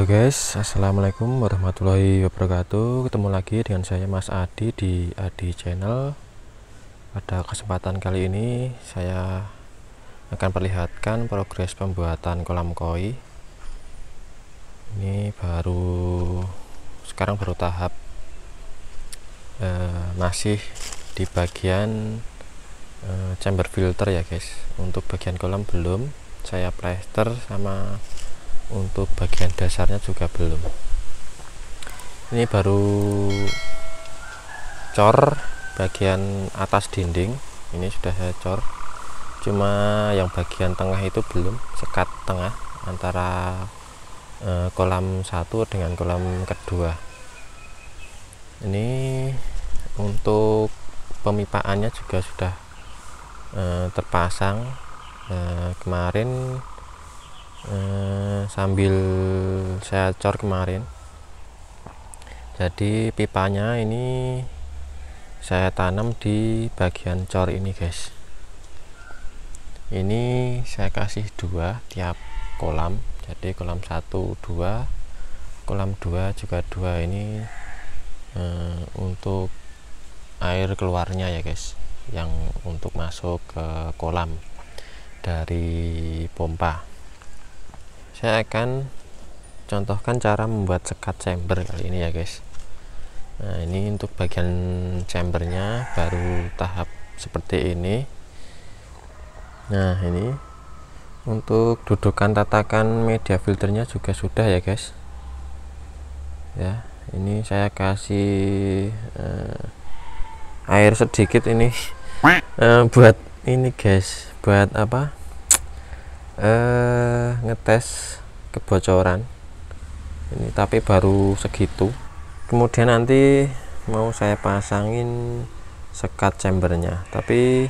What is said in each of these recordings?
Halo guys, assalamualaikum warahmatullahi wabarakatuh. Ketemu lagi dengan saya Mas Adi di Adi Channel. Pada kesempatan kali ini saya akan perlihatkan progres pembuatan kolam koi. Ini sekarang baru tahap masih di bagian chamber filter ya guys. Untuk bagian kolam belum saya plester, sama untuk bagian dasarnya juga belum. Ini baru cor bagian atas dinding, ini sudah saya cor, cuma yang bagian tengah itu belum, sekat tengah antara kolam satu dengan kolam kedua. Ini untuk pemipaannya juga sudah terpasang kemarin, sambil saya cor kemarin. Jadi pipanya ini saya tanam di bagian cor ini guys. Ini saya kasih 2 tiap kolam, jadi kolam 1 2, kolam 2 juga 2. Ini untuk air keluarnya ya guys, yang untuk masuk ke kolam dari pompa. Saya akan contohkan cara membuat sekat chamber kali ini ya guys. Nah, ini untuk bagian chambernya baru tahap seperti ini. Nah, ini untuk dudukan tatakan media filternya juga sudah ya guys. Ya, ini saya kasih air sedikit ini buat ini guys, buat apa, ngetes kebocoran ini, tapi baru segitu. Kemudian nanti mau saya pasangin sekat chambernya, tapi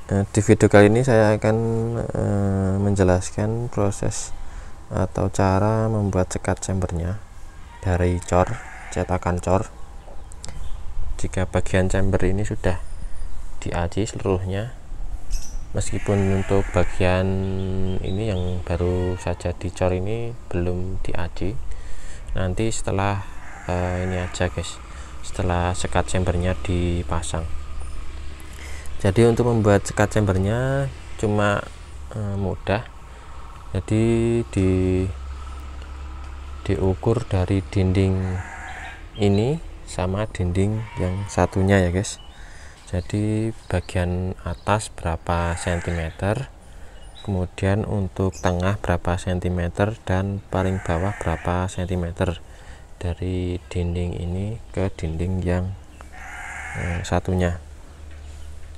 di video kali ini saya akan menjelaskan proses atau cara membuat sekat chambernya dari cor, cetakan cor. Jika bagian chamber ini sudah diaci seluruhnya, meskipun untuk bagian ini yang baru saja dicor ini belum diaci, nanti setelah ini aja guys, setelah sekat chambernya dipasang. Jadi untuk membuat sekat chambernya cuma mudah. Jadi diukur dari dinding ini sama dinding yang satunya ya guys. Jadi bagian atas berapa cm, kemudian untuk tengah berapa cm, dan paling bawah berapa cm dari dinding ini ke dinding yang satunya.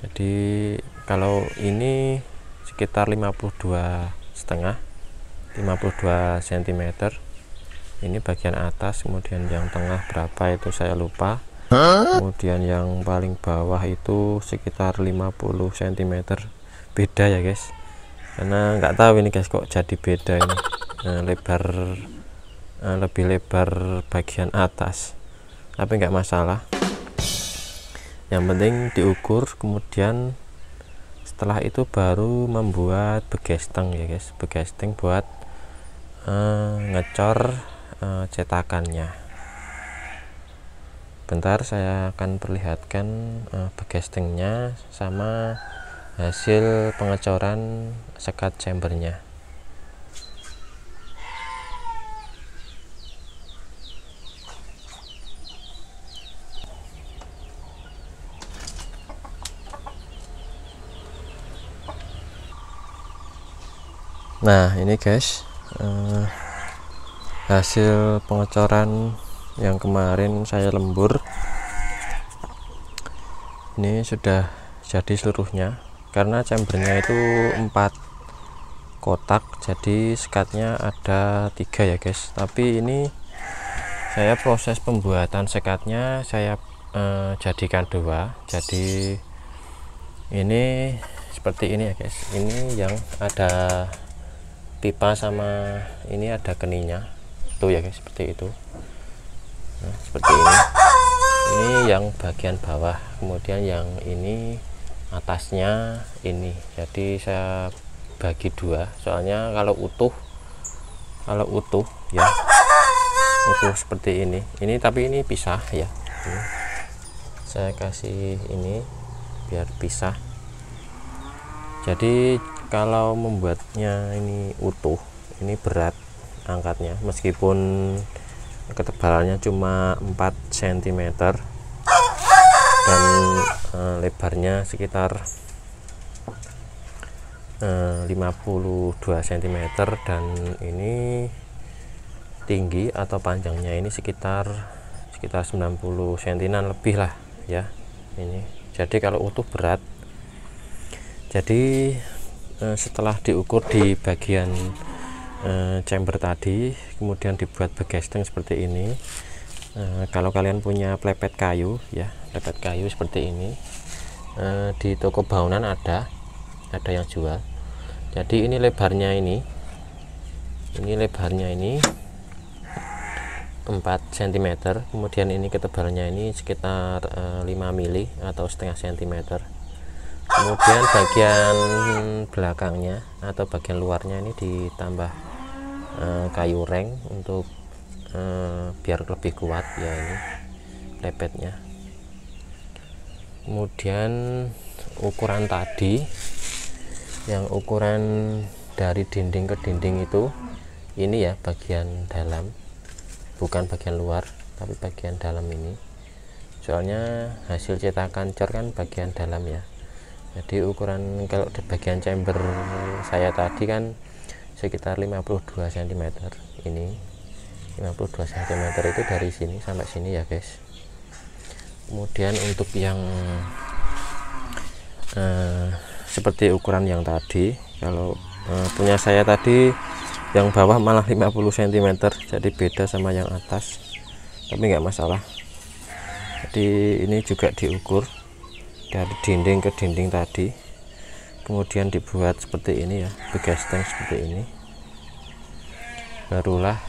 Jadi kalau ini sekitar 52,5 cm, ini bagian atas. Kemudian yang tengah berapa itu saya lupa. Kemudian yang paling bawah itu sekitar 50 cm. Beda ya guys, karena nggak tahu ini guys kok jadi beda ini. Lebih lebar bagian atas, tapi nggak masalah, yang penting diukur. Kemudian setelah itu baru membuat begesteng ya guys, begesteng buat ngecor cetakannya. Bentar saya akan perlihatkan begestengnya sama hasil pengecoran sekat chambernya. Nah, ini guys, hasil pengecoran yang kemarin saya lembur. Ini sudah jadi seluruhnya, karena chambernya itu 4 kotak, jadi sekatnya ada 3 ya guys. Tapi ini saya proses pembuatan sekatnya saya jadikan 2. Jadi ini seperti ini ya guys. Ini yang ada pipa sama ini ada keninya tuh ya guys, seperti itu. Nah, seperti ini yang bagian bawah, kemudian yang ini atasnya ini. Jadi saya bagi 2, soalnya kalau utuh ya utuh seperti ini tapi ini pisah ya. Ini saya kasih ini biar pisah. Jadi kalau membuatnya ini utuh, ini berat angkatnya, meskipun ketebalannya cuma 4 cm dan lebarnya sekitar 52 cm, dan ini tinggi atau panjangnya ini sekitar 90 cm lebih lah ya. Ini jadi kalau utuh berat. Jadi setelah diukur di bagian chamber tadi, kemudian dibuat begesting seperti ini. Kalau kalian punya plepet kayu ya, plepet kayu seperti ini, di toko bangunan ada yang jual. Jadi ini lebarnya ini lebarnya ini 4 cm, kemudian ini ketebalannya ini sekitar 5 mili atau setengah cm. Kemudian bagian belakangnya atau bagian luarnya ini ditambah kayu reng untuk biar lebih kuat ya, ini plepetnya. Kemudian ukuran tadi, yang ukuran dari dinding ke dinding itu, ini ya bagian dalam, bukan bagian luar tapi bagian dalam ini. Soalnya hasil cetakan cor kan bagian dalam ya. Jadi ukuran kalau di bagian chamber saya tadi kan sekitar 52 cm. Ini 52 cm itu dari sini sampai sini ya guys. Kemudian untuk yang seperti ukuran yang tadi, kalau punya saya tadi yang bawah malah 50 cm, jadi beda sama yang atas, tapi nggak masalah. Jadi ini juga diukur dari dinding ke dinding tadi, kemudian dibuat seperti ini ya, begesting seperti ini, barulah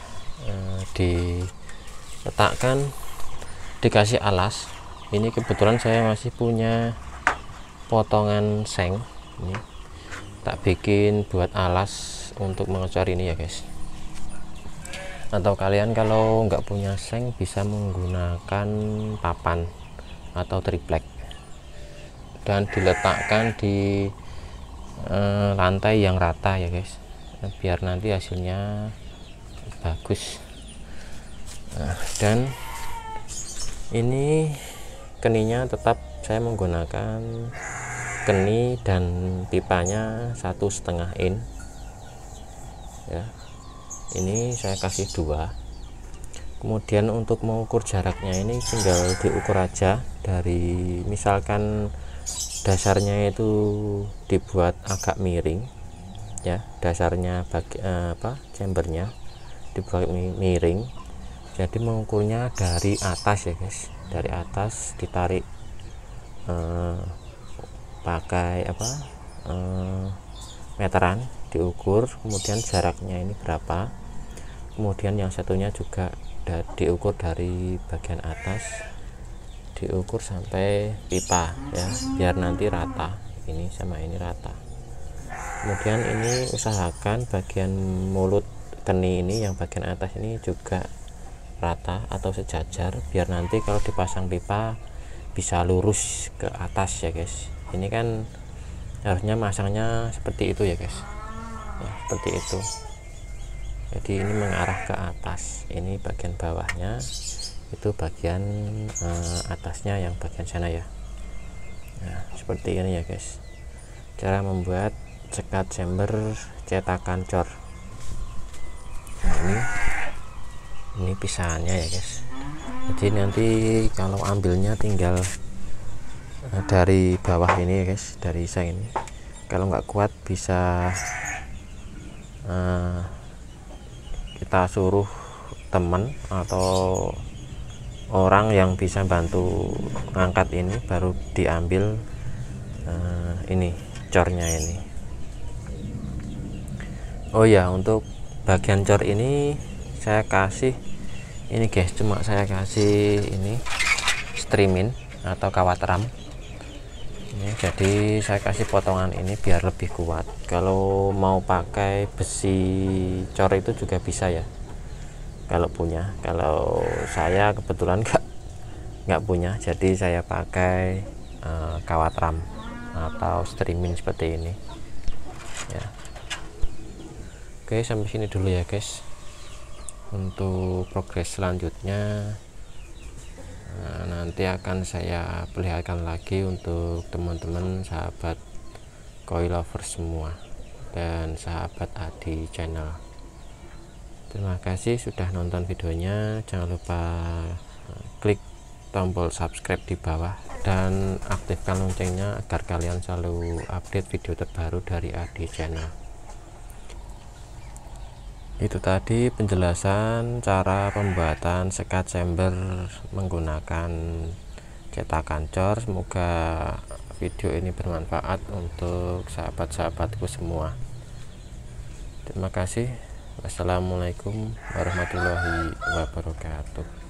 diletakkan, dikasih alas. Ini kebetulan saya masih punya potongan seng, ini tak bikin buat alas untuk mengecor ini ya guys. Atau kalian kalau nggak punya seng bisa menggunakan papan atau triplek dan diletakkan di lantai yang rata ya guys, biar nanti hasilnya bagus. Dan ini keninya tetap saya menggunakan keni dan pipanya 1,5 in ya. Ini saya kasih 2. Kemudian untuk mengukur jaraknya ini tinggal diukur aja dari, misalkan dasarnya itu dibuat agak miring ya, dasarnya chambernya dibuat miring, jadi mengukurnya dari atas ya guys, dari atas ditarik pakai meteran, diukur, kemudian jaraknya ini berapa, kemudian yang satunya juga diukur dari bagian atas, diukur sampai pipa ya, biar nanti rata, ini sama ini rata. Kemudian ini usahakan bagian mulut keni ini yang bagian atas ini juga rata atau sejajar, biar nanti kalau dipasang pipa bisa lurus ke atas ya guys. Ini kan harusnya masangnya seperti itu ya guys ya, seperti itu. Jadi ini mengarah ke atas, ini bagian bawahnya, itu bagian atasnya yang bagian sana ya. Nah seperti ini ya guys, cara membuat sekat chamber cetakan cor. Nah ini pisahannya ya guys. Jadi nanti kalau ambilnya tinggal dari bawah ini ya guys, dari seng ini. Kalau nggak kuat bisa kita suruh teman atau orang yang bisa bantu ngangkat ini, baru diambil ini cornya ini. Oh ya, untuk bagian cor ini saya kasih ini guys, cuma saya kasih ini streamin atau kawat ram ini, jadi saya kasih potongan ini biar lebih kuat. Kalau mau pakai besi cor itu juga bisa ya, kalau punya. Kalau saya kebetulan nggak punya, jadi saya pakai kawat ram atau streaming seperti ini ya. Oke, sampai sini dulu ya guys. Untuk progres selanjutnya nanti akan saya perlihatkan lagi untuk teman-teman sahabat koi lover semua dan sahabat Adi channel. Terima kasih sudah nonton videonya. Jangan lupa klik tombol subscribe di bawah dan aktifkan loncengnya agar kalian selalu update video terbaru dari Adi channel. Itu tadi penjelasan cara pembuatan sekat chamber menggunakan cetakan cor. Semoga video ini bermanfaat untuk sahabat-sahabatku semua. Terima kasih. Wassalamualaikum warahmatullahi wabarakatuh.